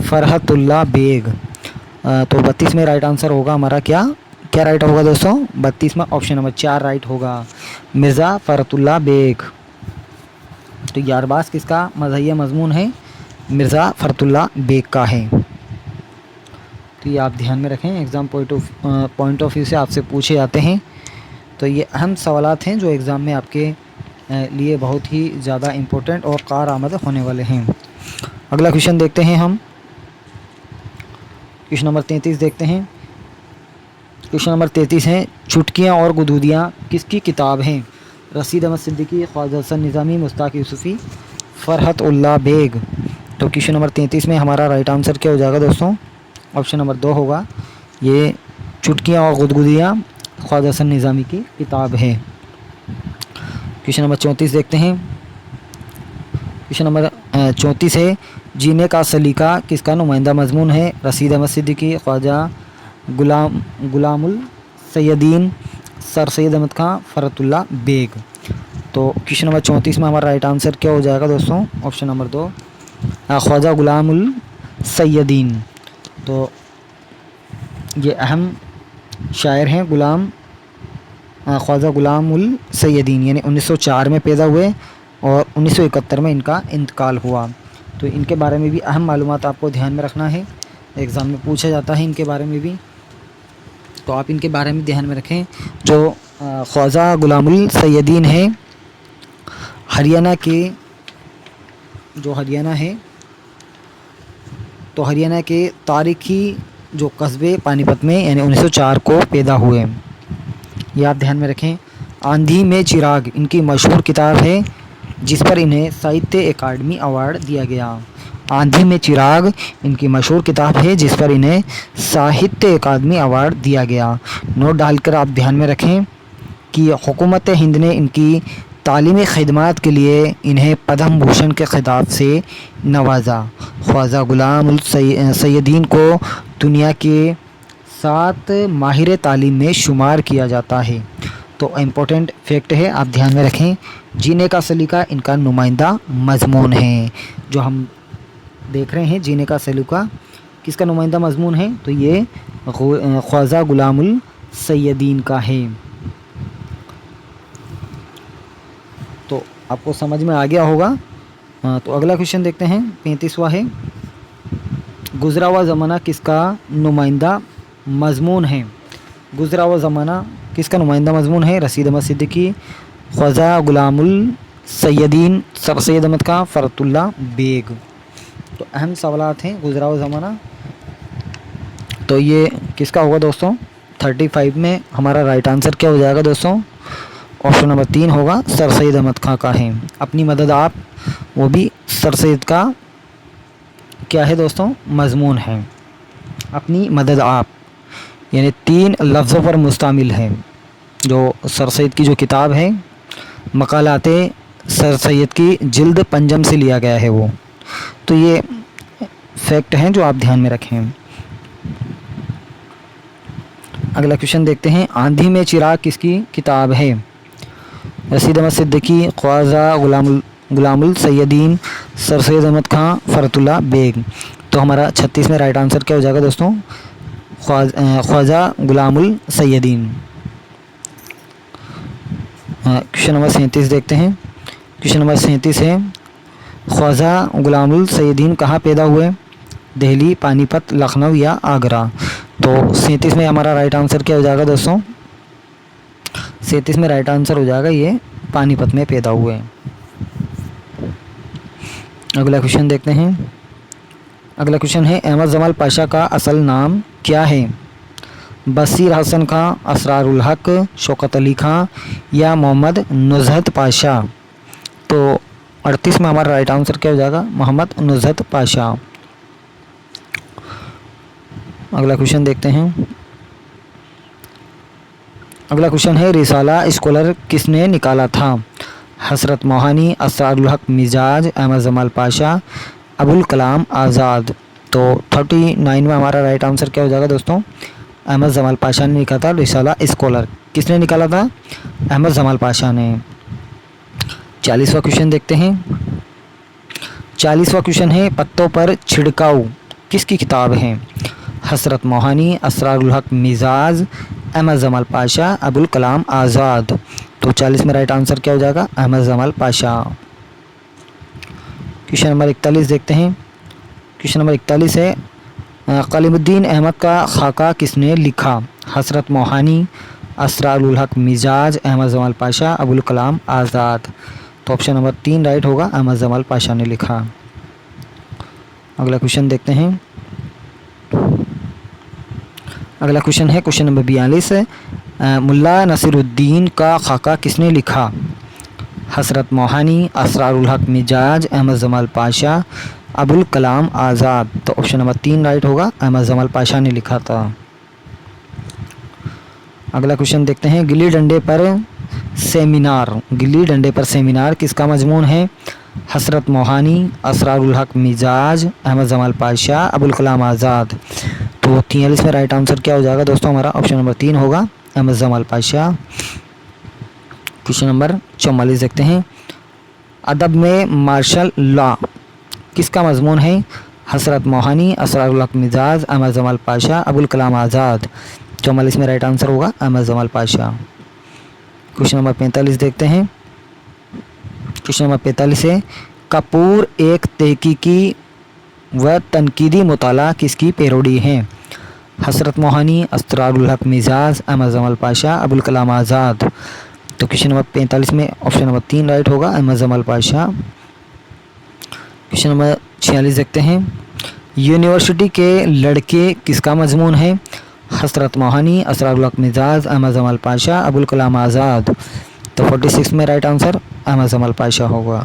फ़रहतुल्लाह बेग। तो 32 में राइट आंसर होगा हमारा क्या क्या राइट होगा दोस्तों? 32 में ऑप्शन नंबर 4 राइट होगा, मिर्ज़ा फ़रहतुल्लाह बेग। तो यारबाज़ किसका मज़हिया मजमून है? मिर्ज़ा फ़रहतुल्लाह बेग का है। तो ये आप ध्यान में रखें, एग्ज़ाम पॉइंट ऑफ व्यू से आपसे पूछे जाते हैं। तो ये अहम सवालात हैं जो एग्ज़ाम में आपके लिए बहुत ही ज़्यादा इम्पोर्टेंट और कारआमद होने वाले हैं। अगला क्वेश्चन देखते हैं हम। क्वेश्चन नंबर 33 देखते हैं। क्वेश्चन नंबर 33 है, चुटकियाँ और गुदगुदियाँ किसकी किताब हैं? रशीद अहमद सिद्दीकी, ख्वाजा हसन निज़ामी, मुश्ताक यूसुफ़ी, फ़रहतुल्लाह बेग। तो क्वेश्चन नंबर 33 में हमारा राइट आंसर क्या हो जाएगा दोस्तों? ऑप्शन नंबर 2 होगा, ये चुटकियाँ और गुदगुदियाँ ख्वाजा हसन निज़ामी की किताब है। क्वेश्चन नंबर 34 देखते हैं। क्वेश्चन नंबर 34 है, जीने का सलीका किसका नुमाइंदा मजमून है? रशीद अहमद सिद्दीकी, ख्वाजा गुलामुल सैयदीन, सर सैयद अहमद खां, फ़रहतुल्लाह बेग। तो क्वेश्चन नंबर 34 में हमारा राइट आंसर क्या हो जाएगा दोस्तों? Option number 2 Khwaja Ghulamul Saiyidain. तो ये अहम शायर हैं ख्वाजा गुलामुल सैयदीन, यानी 1904 में पैदा हुए और 1971 में इनका इंतकाल हुआ। तो इनके बारे में भी अहम मालूमात आपको ध्यान में रखना है, एग्ज़ाम में पूछा जाता है इनके बारे में भी, तो आप इनके बारे में ध्यान में रखें। जो ख्वाजा गुलामुल सैयदीन है, हरियाणा के जो हरियाणा है, तो हरियाणा के तारीखी जो कस्बे पानीपत में यानी 1904 को पैदा हुए, ये आप ध्यान में रखें। आंधी में चिराग इनकी मशहूर किताब है जिस पर इन्हें साहित्य अकादमी अवार्ड दिया गया। आंधी में चिराग इनकी मशहूर किताब है जिस पर इन्हें साहित्य अकादमी अवार्ड दिया गया। नोट डालकर आप ध्यान में रखें कि हुकूमत हिंद ने इनकी तालीमी खिदमात के लिए इन्हें पद्म भूषण के खिताब से नवाजा। ख्वाजा गुलामुल सैयदीन को दुनिया के 7 माहिर तालीम में शुमार किया जाता है। तो इम्पोर्टेंट फैक्ट है, आप ध्यान में रखें। जीने का सलीका इनका नुमाइंदा मजमून है। जो हम देख रहे हैं जीने का सलीका किसका नुमाइंदा मजमून है? तो ये ख्वाजा गुलामुल सैयदीन का है। तो आपको समझ में आ गया होगा। तो अगला क्वेश्चन देखते हैं, 35वां है, गुज़रा हुआ ज़माना किसका नुमाइंदा मजमून है? गुज़रा हुआ ज़माना किसका नुमाइंदा मजमून है? रशीद अहमद सिद्दीकी, ख्वाजा गुलामुल सैयदीन, सर सैयद अहमद खां, फ़रहतुल्लाह बेग। तो अहम सवालात हैं गुज़रा हुआ ज़माना। तो ये किसका होगा दोस्तों? 35 में हमारा राइट आंसर क्या हो जाएगा दोस्तों? ऑप्शन नंबर 3 होगा, सर सैयद अहमद खां का है। अपनी मदद आप, वो भी सर सैयद का क्या है दोस्तों? मजमून है। अपनी मदद आप यानी 3 लफ्ज़ों पर मुश्तमिल है। जो सर सैयद की जो किताब है, मकालाते सर सैयद की जिल्द पंजम से लिया गया है वो। तो ये फैक्ट हैं जो आप ध्यान में रखें। अगला क्वेश्चन देखते हैं, आंधी में चिराग किसकी किताब है? रशीद अहमद सिद्दीकी, ख्वाजा गुलामुल सैयदीन, सर सैयद अहमद खां, फ़रहतुल्लाह बेग। तो हमारा 36 में राइट आंसर क्या हो जाएगा दोस्तों? ख्वाजा गुलामुल सैयदीन। क्वेश्चन नंबर 37 देखते हैं। क्वेश्चन नंबर 37 है, ख्वाजा गुलामुल सैयदीन कहाँ पैदा हुए? दिल्ली, पानीपत, लखनऊ या आगरा? तो 37 में हमारा राइट आंसर क्या हो जाएगा दोस्तों? 37 में राइट आंसर हो जाएगा ये पानीपत में पैदा हुए। अगला क्वेश्चन देखते हैं। अगला क्वेश्चन है अहमद जमाल पाशा का असल नाम क्या है? बसीर हसन खां, असरारुल हक, शौकत अली खां या मोहम्मद नुज़हत पाशा? तो 38 में हमारा राइट आंसर क्या हो जाएगा? मोहम्मद नुज़हत पाशा। अगला क्वेश्चन देखते हैं। अगला क्वेश्चन है रिसाला स्कॉलर किसने निकाला था? हसरत मोहानी, असरारुल हक मिजाज, अहमद जमाल पाशा, अबुल कलाम आज़ाद? तो 39 में हमारा राइट आंसर क्या हो जाएगा दोस्तों? अहमद जमाल पाशा ने निकाला था रिसाला स्कॉलर। किसने निकाला था? अहमद जमाल पाशा ने। 40वां क्वेश्चन देखते हैं। 40वां क्वेश्चन है पत्तों पर छिड़काव किसकी किताब है? हसरत मोहानी, असरारुल हक मिजाज, अहमद जमाल पाशा, अबुल कलाम आज़ाद? तो 40 में राइट आंसर क्या हो जाएगा? अहमद जमाल पाशा। क्वेश्चन नंबर 41 देखते हैं। क्वेश्चन नंबर 41 है कलीमुद्दीन अहमद का खाका किसने लिखा? हसरत मोहानी, असरारुल हक मिजाज, अहमद जमाल पाशा, अबुल कलाम आज़ाद? तो ऑप्शन नंबर 3 राइट होगा, अहमद जमाल पाशा ने लिखा। अगला क्वेश्चन देखते हैं। अगला क्वेश्चन है क्वेश्चन नंबर 42 मुल्ला नसीरुद्दीन का खाका किसने लिखा? हसरत मोहानी, असरारुल हक मिजाज, अहमद जमाल पाशा, अबुल कलाम आज़ाद? तो ऑप्शन नंबर 3 राइट होगा, अहमद जमाल पाशा ने लिखा था। अगला क्वेश्चन देखते हैं गिल्ली डंडे पर सेमिनार। गिल्ली डंडे पर सेमिनार किसका मजमून है? हसरत मोहानी, असरारुल हक मिजाज, अहमद जमाल पाशा, अबुल कलाम आज़ाद? तो 43 में राइट आंसर क्या हो जाएगा दोस्तों? हमारा ऑप्शन नंबर 3 होगा, अहमद जमाल पाशा। क्वेश्चन नंबर 44 देखते हैं अदब में मार्शल लॉ किसका मजमून है? हसरत मोहानी, असरारुल हक मिजाज, अहमद जमाल पाशा, अबुल कलाम आज़ाद? 44 में राइट आंसर होगा, अहमद जमाल पाशा। क्वेश्चन नंबर 45 देखते हैं। क्वेश्चन नंबर 45 है कपूर एक तहकीकी व तनकीदी मुताला किसकी पैरोडी है? हसरत मोहानी, असरारुल हक मिजाज, अहमद जमाल पाशा, अबुल कलाम आज़ाद? तो क्वेश्चन नंबर 45 में ऑप्शन नंबर 3 राइट होगा, अहमद जमाल पाशा। क्वेश्चन नंबर 46 देखते हैं यूनिवर्सिटी के लड़के किसका मजमून है? हसरत मोहानी, असरारुल हक मिजाज, अहमद जमाल पाशा, अबुल कलाम आज़ाद? तो 46 में राइट आंसर अहमद जमाल पाशा होगा।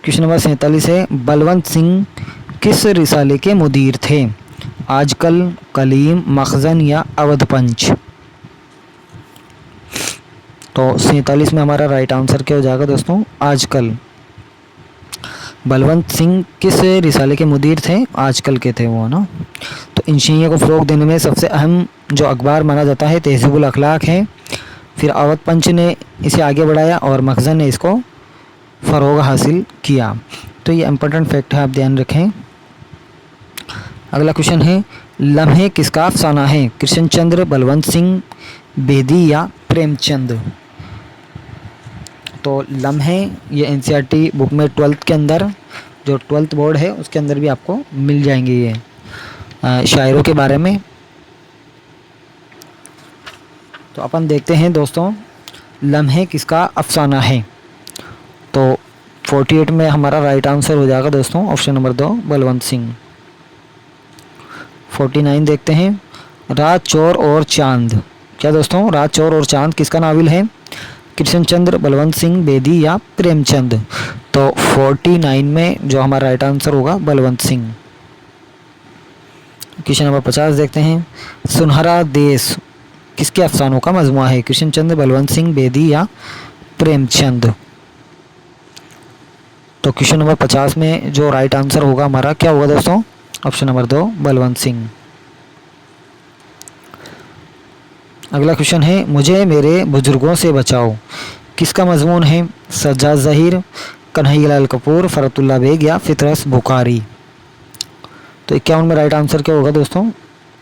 क्वेश्चन नंबर 47 है बलवंत सिंह किस रिसाले के मुदीर थे? आजकल, कलीम, मखज़न या अवध पंच? तो 47 में हमारा राइट आंसर क्या हो जाएगा दोस्तों? आजकल। बलवंत सिंह किस रिसाले के मुदीर थे? आजकल के थे वो ना। तो इंशिया को फ़रोग़ देने में सबसे अहम जो अखबार माना जाता है तहज़ीबुल अखलाक है, फिर अवध पंच ने इसे आगे बढ़ाया और मखज़न ने इसको फ़रोग़ हासिल किया। तो ये इम्पोर्टेंट फैक्ट है, आप ध्यान रखें। अगला क्वेश्चन है लम्हे किसका अफसाना है? कृष्ण चंद्र, बलवंत सिंह, बेदी या प्रेमचंद? तो लम्हे ये एनसीईआरटी बुक में 12th के अंदर जो 12th बोर्ड है उसके अंदर भी आपको मिल जाएंगे ये शायरों के बारे में। तो अपन देखते हैं दोस्तों लम्हे किसका अफसाना है। तो 48 में हमारा राइट आंसर हो जाएगा दोस्तों ऑप्शन नंबर 2 बलवंत सिंह। 49 देखते हैं रात चोर और चांद। क्या दोस्तों? रात चोर और चांद किसका नावल है? कृष्णचंद्र, बलवंत सिंह, बेदी या प्रेमचंद? तो 49 में जो हमारा राइट आंसर होगा बलवंत सिंह। क्वेश्चन नंबर 50 देखते हैं सुनहरा देश किसके अफसानों का मजमुआ है? कृष्णचंद्र, बलवंत सिंह, बेदी या प्रेमचंद? तो क्वेश्चन नंबर 50 में जो राइट आंसर होगा हमारा क्या होगा दोस्तों? Option number 2 Balwant Singh. अगला क्वेश्चन है मुझे मेरे बुजुर्गों से बचाओ किसका मजमून है? सज्जाद ज़हीर, कन्हैयालाल कपूर, फ़रतुल्लाह बेग या फितरत बुखारी? तो 51 में राइट आंसर क्या होगा दोस्तों?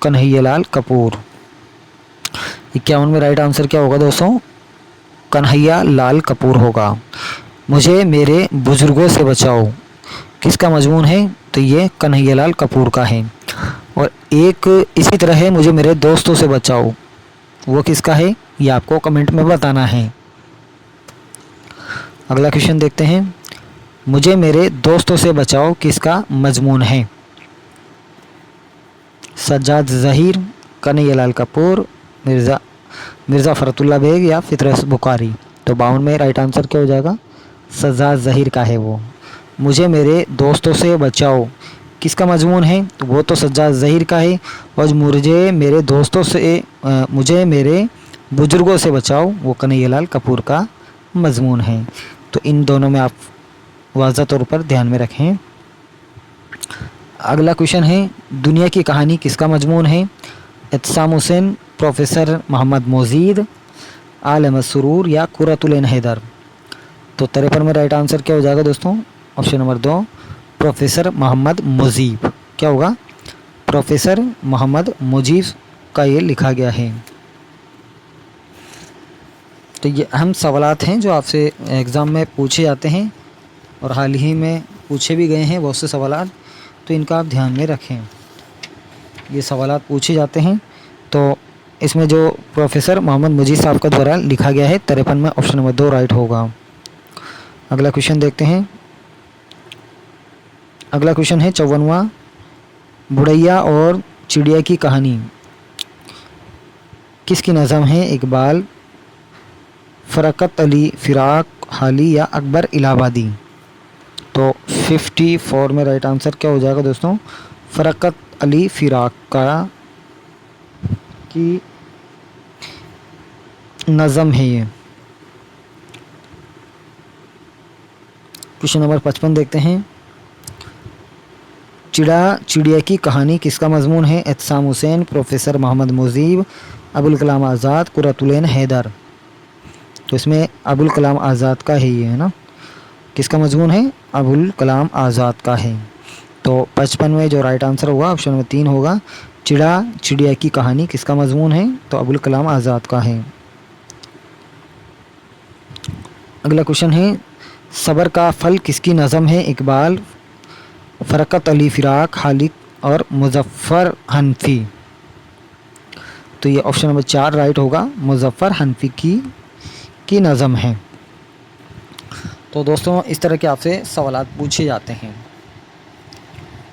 कन्हैयालाल कपूर। 51 में राइट आंसर क्या होगा दोस्तों? कन्हैयालाल कपूर होगा। मुझे मेरे बुजुर्गों से बचाओ किसका मजमून है? तो ये कन्हैयालाल कपूर का है। और एक इसी तरह है मुझे मेरे दोस्तों से बचाओ, वो किसका है ये आपको कमेंट में बताना है। अगला क्वेश्चन देखते हैं मुझे मेरे दोस्तों से बचाओ किसका मजमून है? सज्जाद ज़हीर, कन्हैयालाल कपूर, मिर्ज़ा फ़रतुल्ला बेग या फितरत बुखारी। तो 52 में राइट आंसर क्या हो जाएगा? सज्जाद ज़हीर का है वो। मुझे मेरे दोस्तों से बचाओ किसका मजमून है? तो वो तो सज्जाद ज़हीर का है। और मुझे मेरे बुजुर्गों से बचाओ वो कन्हैयालाल कपूर का मजमून है। तो इन दोनों में आप वाज़ह तौर पर ध्यान में रखें। अगला क्वेश्चन है, दुनिया की कहानी किसका मजमून है? एहतसाम हुसैन, प्रोफेसर मोहम्मद मोजीद, आल अहमद सुरूर या कुर्रतुल ऐन हैदर। तो 53 में राइट आंसर क्या हो जाएगा दोस्तों? Option number 2, professor Mohammad Mujeeb. क्या होगा? प्रोफेसर मोहम्मद मुजीब का ये लिखा गया है। तो ये अहम सवालात हैं जो आपसे एग्ज़ाम में पूछे जाते हैं और हाल ही में पूछे भी गए हैं बहुत से सवालात, तो इनका आप ध्यान में रखें। ये सवालात पूछे जाते हैं। तो इसमें जो प्रोफेसर मोहम्मद मुजीब साहब का द्वारा लिखा गया है 53 में ऑप्शन नंबर 2 राइट होगा। अगला क्वेश्चन देखते हैं। अगला क्वेश्चन है 54वां, बुढ़ैया और चिड़िया की कहानी किसकी नज़म है? इकबाल, फ़रकत अली फ़िराक हाली या अकबर इलाहाबादी। तो 54 में राइट आंसर क्या हो जाएगा दोस्तों? फ़रकत अली फ़िराक का की नज़म है ये। क्वेश्चन नंबर 55 देखते हैं। चिड़िया की कहानी किसका मजमून है? एहतसाम हुसैन, प्रोफेसर मोहम्मद मुजीब, अबुल कलाम आज़ाद, कुर्रतुल ऐन हैदर। तो इसमें अबुल कलाम आज़ाद का है ये, है ना। किसका मजमून है? अबुल कलाम आज़ाद का है। तो 55 में जो राइट आंसर होगा ऑप्शन नंबर 3 होगा। चिड़िया की कहानी किसका मजमून है? तो अबुल कलाम आज़ाद का है। अगला क्वेश्चन है, सबर का फल किसकी नज़म है? इकबाल, फ़रकत अली फ़िराक हालिक और मुज़फ़्फ़र हनफ़ी। तो ये ऑप्शन नंबर 4 राइट होगा, मुज़फ़्फ़र हनफ़ी की नज़म है। तो दोस्तों इस तरह के आपसे सवालात पूछे जाते हैं।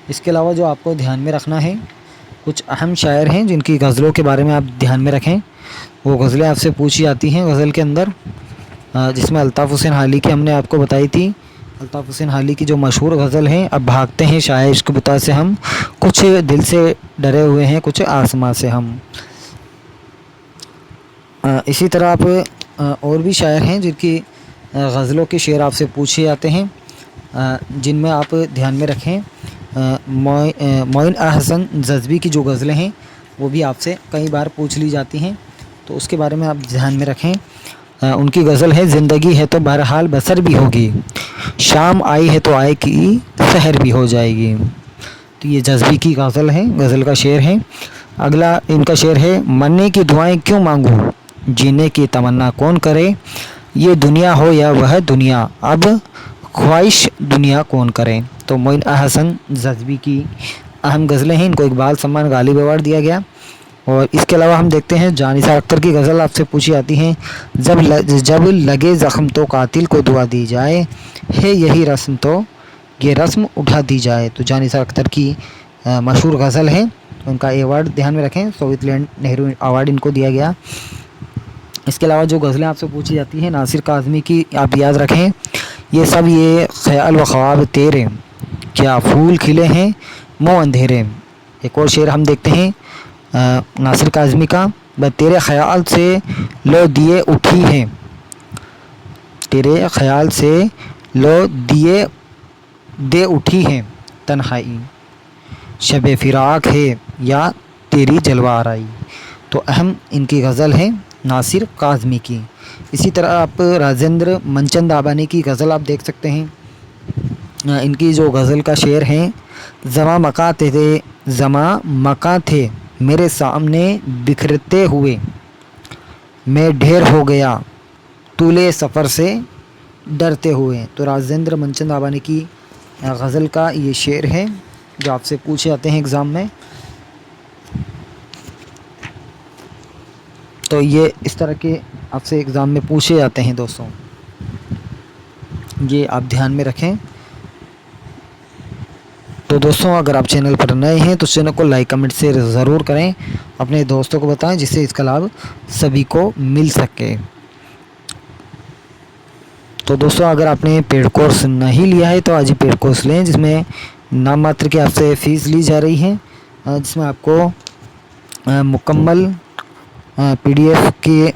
इसके अलावा जो आपको ध्यान में रखना है, कुछ अहम शायर हैं जिनकी गज़लों के बारे में आप ध्यान में रखें। वो गज़लें आपसे पूछी जाती हैं गज़ल के अंदर, जिसमें अल्ताफ़ हुसैन हाली की हमने आपको बताई थी। अल्ताफ़ हुसैन हाली की जो मशहूर गज़ल है, अब भागते हैं शाये इश्क़ बुता से हम, कुछ दिल से डरे हुए हैं कुछ आसमां से हम। इसी तरह आप और भी शायर हैं जिनकी गज़लों के शेर आपसे पूछे जाते हैं, जिनमें आप ध्यान में रखें। मोइन अहसन जज़्बी की जो गज़लें हैं वो भी आपसे कई बार पूछ ली जाती हैं, तो उसके बारे में आप ध्यान में रखें। उनकी गज़ल है, ज़िंदगी है तो बहरहाल बसर भी होगी, शाम आई है तो आए की सहर भी हो जाएगी। तो ये जज़्बी की गज़ल है, गज़ल का शेर है। अगला इनका शेर है, मरने की दुआएं क्यों मांगूं, जीने की तमन्ना कौन करे, ये दुनिया हो या वह दुनिया, अब ख्वाहिश दुनिया कौन करे। तो मोइन अहसन जज़्बी की अहम गज़लें हैं, इनको इकबाल सम्मान गालिब अवार्ड दिया गया। और इसके अलावा हम देखते हैं जानिसार अख्तर की गज़ल आपसे पूछी जाती हैं, जब लगे ज़ख्म तो कातिल को दुआ दी जाए, है यही रस्म तो ये रस्म उठा दी जाए। तो जानिसार अख्तर की मशहूर गज़ल है, उनका अवार्ड ध्यान में रखें, सोवियत लैंड नेहरू अवार्ड इनको दिया गया। इसके अलावा जो गज़लें आपसे पूछी जाती हैं नासिर काज़मी की, आप याद रखें, ये सब ये ख़याल व ख्वाब तेरे, क्या फूल खिले हैं मों अंधेरे। एक और शेर हम देखते हैं नासिर काज़मी का, ब तेरे ख़याल से लो दिए उठी हैं, तेरे ख़याल से लो दिए दे उठी हैं तन्हाई, शब फ़िराक है या तेरी जलवा आराई। तो अहम इनकी गज़ल है नासिर काज़मी की। इसी तरह आप राजेंद्र मनचंद आबानी की गज़ल आप देख सकते हैं। इनकी जो गज़ल का शेर है, ज़मा मका थे मेरे सामने बिखरते हुए, मैं ढेर हो गया तूले सफ़र से डरते हुए। तो राजेंद्र मनचंद आबानी की गज़ल का ये शेर है जो आपसे पूछे जाते हैं एग्ज़ाम में। तो ये इस तरह के आपसे एग्ज़ाम में पूछे जाते हैं दोस्तों, ये आप ध्यान में रखें। दोस्तों अगर आप चैनल पर नए हैं तो चैनल को लाइक कमेंट शेयर ज़रूर करें, अपने दोस्तों को बताएं जिससे इसका लाभ सभी को मिल सके। तो दोस्तों अगर आपने पेड कोर्स नहीं लिया है तो आज ही पेड कोर्स लें, जिसमें नाम मात्र की आपसे फ़ीस ली जा रही है, जिसमें आपको मुकम्मल PDF के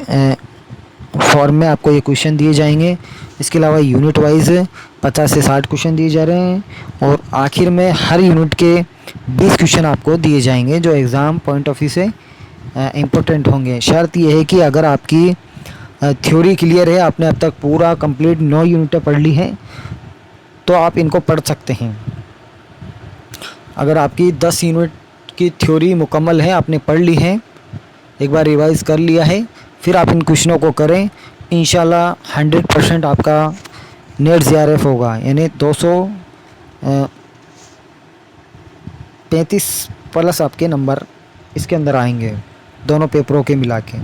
फॉर्म में आपको ये क्वेश्चन दिए जाएंगे। इसके अलावा यूनिट वाइज 50 से 60 क्वेश्चन दिए जा रहे हैं और आखिर में हर यूनिट के 20 क्वेश्चन आपको दिए जाएंगे जो एग्ज़ाम पॉइंट ऑफ व्यू से इम्पोर्टेंट होंगे। शर्त यह है कि अगर आपकी थ्योरी क्लियर है, आपने अब तक पूरा कंप्लीट 9 यूनिटें पढ़ ली हैं, तो आप इनको पढ़ सकते हैं। अगर आपकी 10 यूनिट की थ्योरी मुकम्मल है, आपने पढ़ ली है, एक बार रिवाइज़ कर लिया है, फिर आप इन क्वेश्चनों को करें, इंशाल्लाह 100% आपका नेट JRF होगा, यानी 235 प्लस आपके नंबर इसके अंदर आएंगे दोनों पेपरों के मिला के।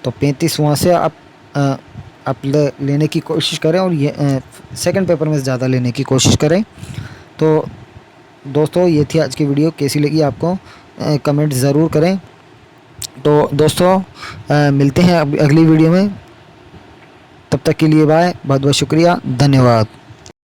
तो 35 वहाँ से आप लेने की कोशिश करें और ये सेकंड पेपर में ज़्यादा लेने की कोशिश करें। तो दोस्तों ये थी आज की वीडियो, कैसी लगी आपको कमेंट ज़रूर करें। तो दोस्तों मिलते हैं अगली वीडियो में, तब तक के लिए बाय, बहुत बहुत शुक्रिया, धन्यवाद।